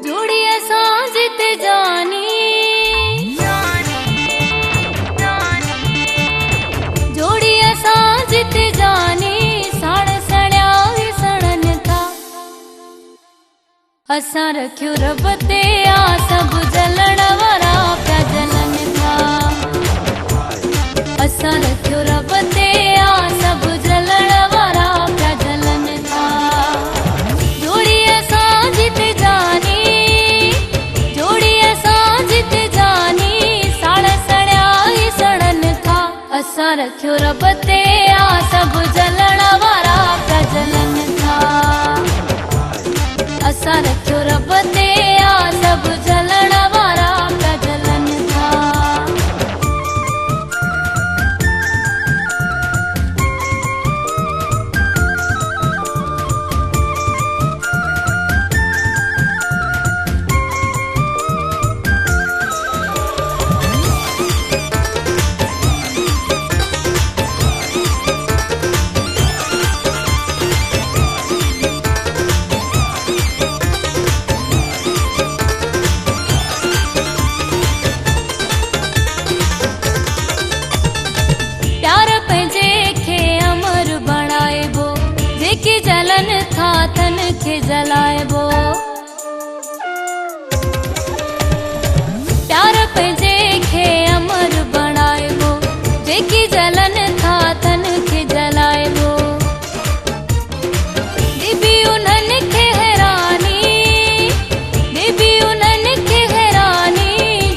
जोड़िया सांझित जानी जोड़िया सांझित जानी साड़ सड़या सड़न था असां रखियो रब ते आ सब जलण वारा प्या जलन था असां रखियो रब ते आ सब जलण वारा प्या जलन था जोड़िया सांझित जानी जोड़िया सांझित जानी साड़ सड़या सड़न था असां रखियो रब ते आ सब जलण वारा प्या जलन था असां रखियो रब ते आ सब जलण वारा प्या जलन था जलन था तन के जलाएबो प्यार पंहिंजे खे अमर बणाएबो जेकी जलन था तन के जलाएबो दीबी उन्हनि खे हैरानी दीबी उन्हनि खे हैरानी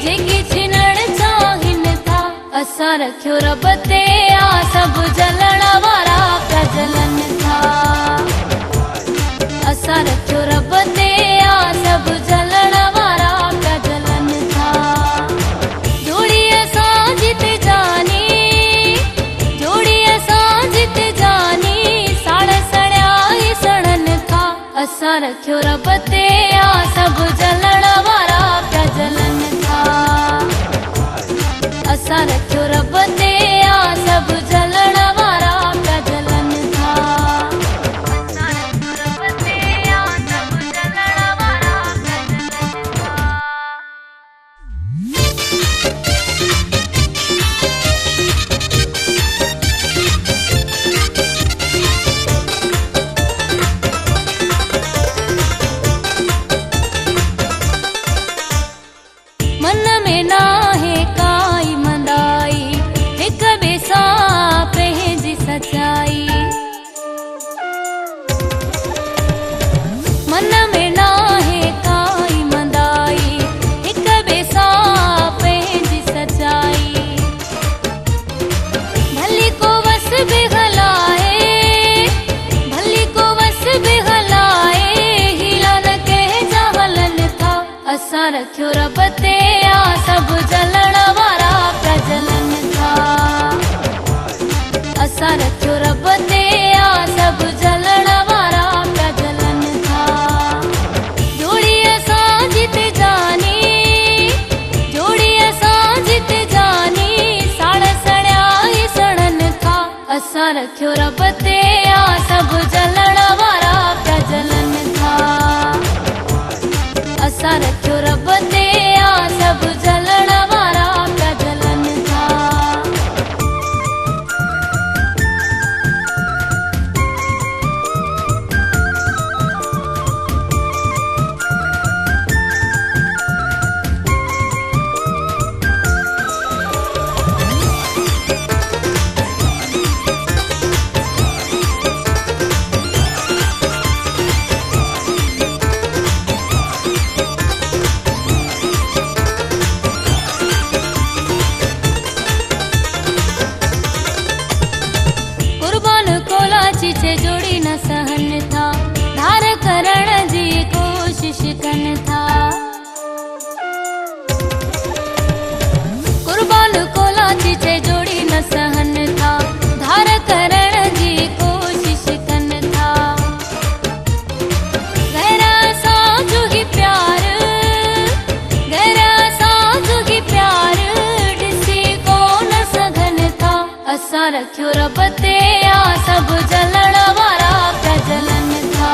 जेकी छिनण चाहिनि था असां रखियो रब ते आ सब जलण वारा प्या जलन था असां रखियो रब ते आ सब जलण वारा प्या जलन था जोड़िया सांझित जानी जोड़िया सांझित जानी साड़ सड़या सड़न था असां रखियो रब ते आ सब जलण वारा प्या जलन था असां रखियो रब ते आ सब जलण वारा प्या जलन था मन में ना है काई मंदाई हिक ॿिए सां पंहिंजी सचाई मन में ना है काई मंदाई हिक ॿिए सां पंहिंजी सचाई भली को वस बि हलाए भली को वस बि हलाए हीला न कंहिंजा हलन था असां रखियो रब ते आ सब जलण वारा प्या जलन था असां रखियो रब ते आ सब जलण वारा प्या जलन था जोड़िया सांझित जानी जोड़िया सांझित जानी साड़ सड़या सड़न था असां रखियो रब ते आ सब जलण वारा प्या जलन था असां रखियो रब ते आ सब जलण वारा प्या जलन था से जोड़ी न सहन था धार करण जी कोशिश कन था कुर्बान को लाची से जोड़ी न सहन था धार करण जी कोशिश कन था गहरा साजू ही प्यार गहरा साजू ही प्यार ॾिसी को न सघन था असां रखियो रब ते आ सब जलण वारा प्या जलन था।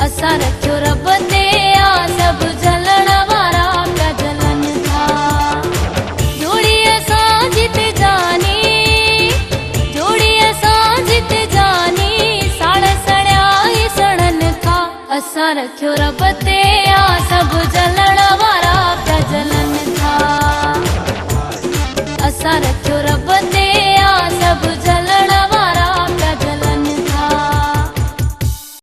असां रखियो रब ते आ सब जलण वारा प्या जलन था। जोड़ी असां जित जानी, जोड़ी असां जित जानी, साड़ सड़िया ई सड़न था। असां रखियो रब ते आ सब